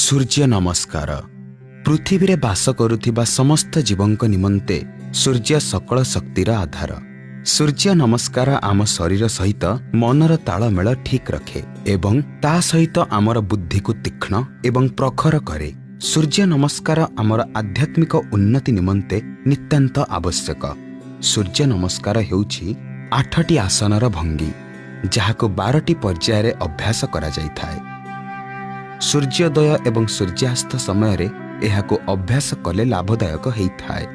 सूर्य नमस्कार। पृथ्वी बास करुथिबा समस्त जीवंक निमंते सूर्य सकल शक्तिर आधार। सूर्य नमस्कार आम शरीर सहित मनर तालमेल ठीक रखे एवं ता सहित आमर बुद्धि को तीक्ष्ण एवं प्रखर करे। सूर्य नमस्कार आमर आध्यात्मिक उन्नति निमंते नितांत आवश्यक। सूर्य नमस्कार हेउछि 8टी आसनर भंगी जहाको 12टी पर्याय अभ्यास करा जाइथाय। सूर्योदय एवं सूर्यास्त समय रे एहाको अभ्यास कले लाभदायक होइथाय।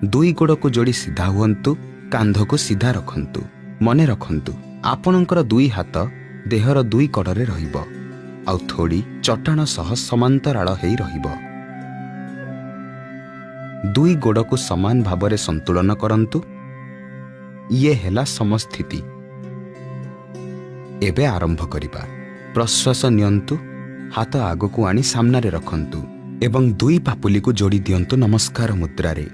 दुई गोड़ को जोड़ी सीधा हुअन्तु, कांध को सीधा रखन्तु। मने रखन्तु आपणकर दुई हाथ देहर दुई कड़े रहिब आउ थोड़ी चट्टाण सह समांतराल हेई रहिब। दुई गोड़ को समान भावरे संतुलन करन्तु। ये हेला समस्थिति। एबे आरंभ करिबा। प्रश्वास नियंतु। हाथ आगो को आनी सामनारे रखन्तु एवं दुई पापुली को जोड़ी दियंतु नमस्कार मुद्रारे।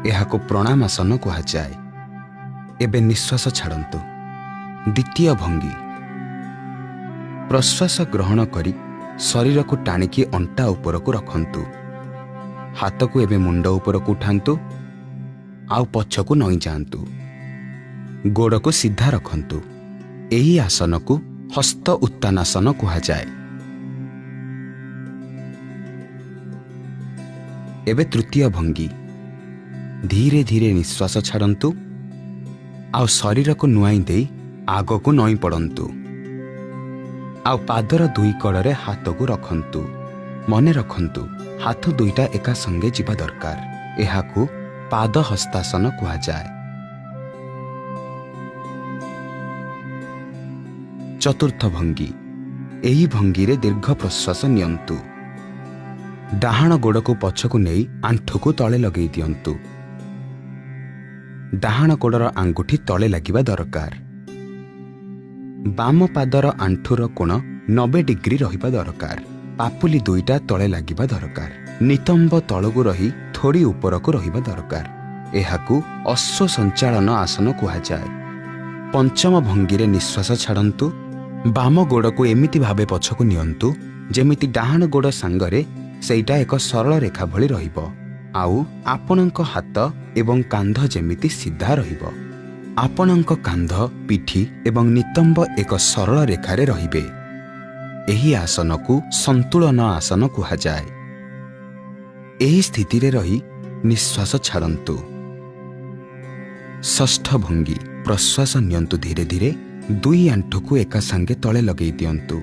एहाको प्रणाम आसन कहा जाए। एबे निश्वास छाड़न्तु। द्वितीय भंगी। प्रश्वास ग्रहण करी शरीर को टाणिकी अंटा ऊपर को रखन्तु। हाथ को एबे मुंड ऊपर को उठान्तु आउ पछ को नई जान्तु। गोड़ को सीधा रखन्तु। एही आसन को हस्त उत्तानासन कहा जाए। एबे तृतीय भंगी। धीरे धीरे निश्वास छाड़न्तु आउ शरीर को नुआई दे आग को नई पड़न्तु आउ पादर दुई कड़े हाथ को रखन्तु। मने रखन्तु हाथ दुईटा एका संगे जिबा दरकार। एहाकू पाद हस्तासन कहा जाए। चतुर्थ भंगी। एही भंगी रे दीर्घ प्रश्वास नियंतु। डाहाण गोड़ को पछकु नेई आंठू को तले लगेई दियंतु। डाहाण गोड़र आंगुठी तले लागिबा दरकार। बाम पादर आंठूर कोण 90 डिग्री रहिबा दरकार। पापुली दुईटा तले लागिबा दरकार। नितंब तळगु रही थोड़ी उपरकु रहिबा दरकार। एहाकू अश्व संचालन आसन कहा जाए। पंचम भंगी रे निश्वास छाड़न्तु। बाम गोड़ को एमिति भावे पछकु नियंतु जेमिति डाहाण गोड़ सांगरे सेइटा एक सरल रेखा भली रहिबो आउ आपणक हाथ एवं कांध जेमिति सीधा रहिबो। आपणक कांध, पिठी एवं नितंब एक सरल रेखारे रहिबे। एही आसन को संतुलन आसन कहा जाए। एही स्थिति रे रही निश्वास छाड़न्तु। षष्ठ भंगी। प्रश्वास नियंतु। धीरे धीरे दुई आंठू को एका संगे तले लगेई दियंतु।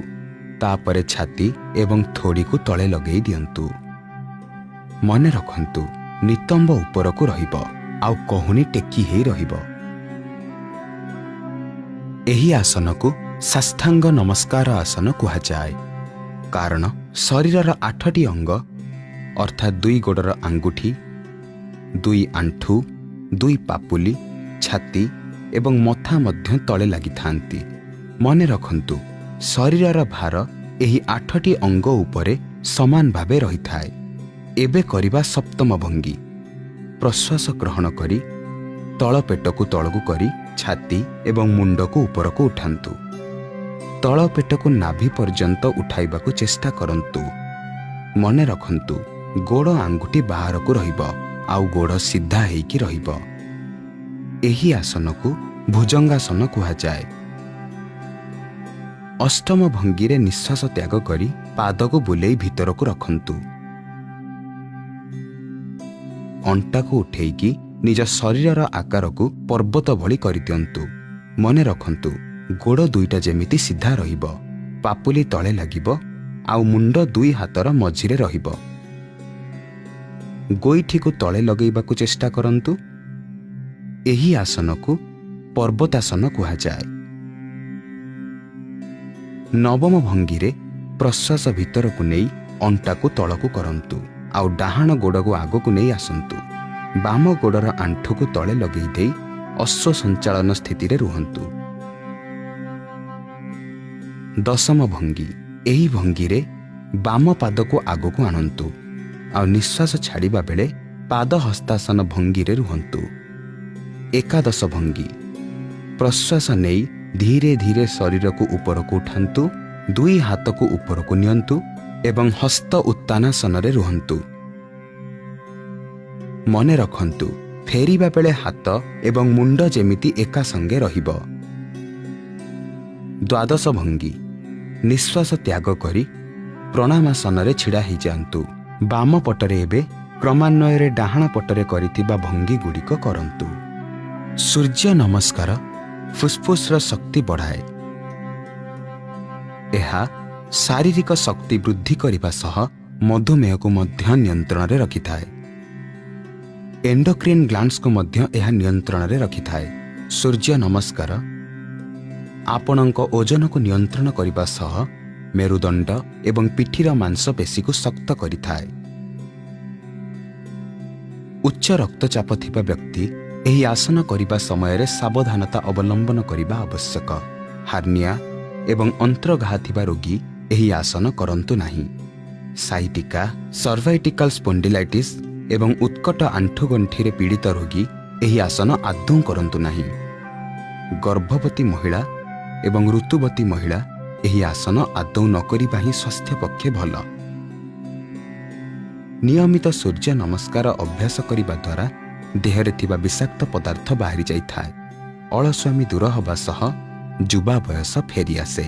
तापरे छाती एवं थोड़ी को तले लगेई दियंतु। मने रखन्तु नितंब ऊपर को रहिबो आउ कहुनी टेकी हेई रहिबो। एही आसन को साष्टांग नमस्कार आसन कहा जाए। कारण शरीरर 8टी अंग अर्थात दुई गोड़र आंगुठी, दुई आंठू, दुई पापुली, छाती एवं मथा मध्य तले लागि थांती। मने रखन्तु शरीरर भार एही 8टी अंग उपरे समान भावे रही थाए। एबे करिबा सप्तम भंगी। प्रश्वास ग्रहण करी तଳ पेट को तळगु करी छाती एवं मुंड को ऊपर को उठान्तु। तଳ पेट को नाभि पर्यंत उठाइबाकू चेष्टा करन्तु। मने रखन्तु गोड़ आंगुठी बाहर को रहिबो आउ गोड़ सीधा हेइकी रहिबो। एही आसन को भुजंगासन कहा जाए। अष्टम भंगी रे निश्वास त्याग करी पाद को बुलेई भीतर को रखन्तु। अंटा को उठेइकी निज शरीरर आकार को पर्वत भली करि दियंतु। मने रखन्तु गोड़ दुईटा जेमिति सीधा रहिबो। पापुली तले लागिबो आउ मुंड दुई हातर मझिरे रहिबो। गोईठी को तले लगेइबाकू चेष्टा करन्तु। एही आसन को पर्वतासन कहा जाए। नवम भंगी रे प्रश्वास भीतर को नहीं अंटा को तल को करन्तु आउ डाहाण गोड़ को आग को नहीं आसन्तु। बाम गोड़र आंठू को तले लगेई दे अश्व संचालन स्थिति रे रुहन्तु। दशम भंगी। एही भंगी रे बाम पाद को आग को आणन्तु आउ निश्वास छाड़िबा बेले पाद हस्तासन भंगी रे रुहन्तु। एकादश भंगी। प्रश्वास नहीं ଧୀରେ ଧୀରେ ଶରୀରକୁ ଉପରକୁ ଉଠାନ୍ତୁ, ଦୁଇ ହାତକୁ ଉପରକୁ ନିଅନ୍ତୁ ଏବଂ ହସ୍ତ ଉତ୍ତାନାସନରେ ରୁହନ୍ତୁ। ମନେ ରଖନ୍ତୁ, ଫେରିବା ବେଳେ ହାତ ଏବଂ ମୁଣ୍ଡ ଯେମିତି ଏକା ସଙ୍ଗେ ରହିବ। ଦ୍ୱାଦଶ ଭଙ୍ଗୀ। ନିଶ୍ୱାସ ତ୍ୟାଗ କରି ପ୍ରଣାମାସନରେ ଛିଡ଼ା ହୋଇଯାଆନ୍ତୁ। ବାମ ପଟରେ ଏବେ କ୍ରମାନ୍ୱୟରେ ଡାହାଣ ପଟରେ କରିଥିବା ଭଙ୍ଗୀଗୁଡ଼ିକ କରନ୍ତୁ। ସୂର୍ଯ୍ୟ ନମସ୍କାର ଫୁସ୍ଫୁସ୍ର ଶକ୍ତି ବଢ଼ାଏ। ଏହା ଶାରୀରିକ ଶକ୍ତି ବୃଦ୍ଧି କରିବା ସହ ମଧୁମେହକୁ ମଧ୍ୟ ନିୟନ୍ତ୍ରଣରେ ରଖିଥାଏ। ଏଣ୍ଡୋକ୍ରିନ୍ ଗ୍ଲାଣ୍ଡସକୁ ମଧ୍ୟ ଏହା ନିୟନ୍ତ୍ରଣରେ ରଖିଥାଏ। ସୂର୍ଯ୍ୟ ନମସ୍କାର ଆପଣଙ୍କ ଓଜନକୁ ନିୟନ୍ତ୍ରଣ କରିବା ସହ ମେରୁଦଣ୍ଡ ଏବଂ ପିଠିର ମାଂସପେଶୀକୁ ଶକ୍ତ କରିଥାଏ। ଉଚ୍ଚ ରକ୍ତଚାପ ଥିବା ବ୍ୟକ୍ତି ଏହି ଆସନ କରିବା ସମୟରେ ସାବଧାନତା ଅବଲମ୍ବନ କରିବା ଆବଶ୍ୟକ। ହାର୍ନିଆ ଏବଂ ଅନ୍ତ୍ରଘା ଥିବା ରୋଗୀ ଏହି ଆସନ କରନ୍ତୁ ନାହିଁ। ସାଇଟିକା, ସର୍ଭାଇଟିକାଲ ସ୍ପଣ୍ଡିଲାଇଟିସ୍ ଏବଂ ଉତ୍କଟ ଆଣ୍ଠୁଗଣ୍ଠିରେ ପୀଡ଼ିତ ରୋଗୀ ଏହି ଆସନ ଆଦୌ କରନ୍ତୁ ନାହିଁ। ଗର୍ଭବତୀ ମହିଳା ଏବଂ ଋତୁବତୀ ମହିଳା ଏହି ଆସନ ଆଦୌ ନ କରିବା ହିଁ ସ୍ୱାସ୍ଥ୍ୟ ପକ୍ଷେ ଭଲ। ନିୟମିତ ସୂର୍ଯ୍ୟ ନମସ୍କାର ଅଭ୍ୟାସ କରିବା ଦ୍ୱାରା ଦେହରେ ଥିବା ବିଷାକ୍ତ ପଦାର୍ଥ ବାହାରି ଯାଇଥାଏ। ଅଳସୁଆମୀ ଦୂର ହେବା ସହ ଯୁବା ବୟସ ଫେରିଆସେ।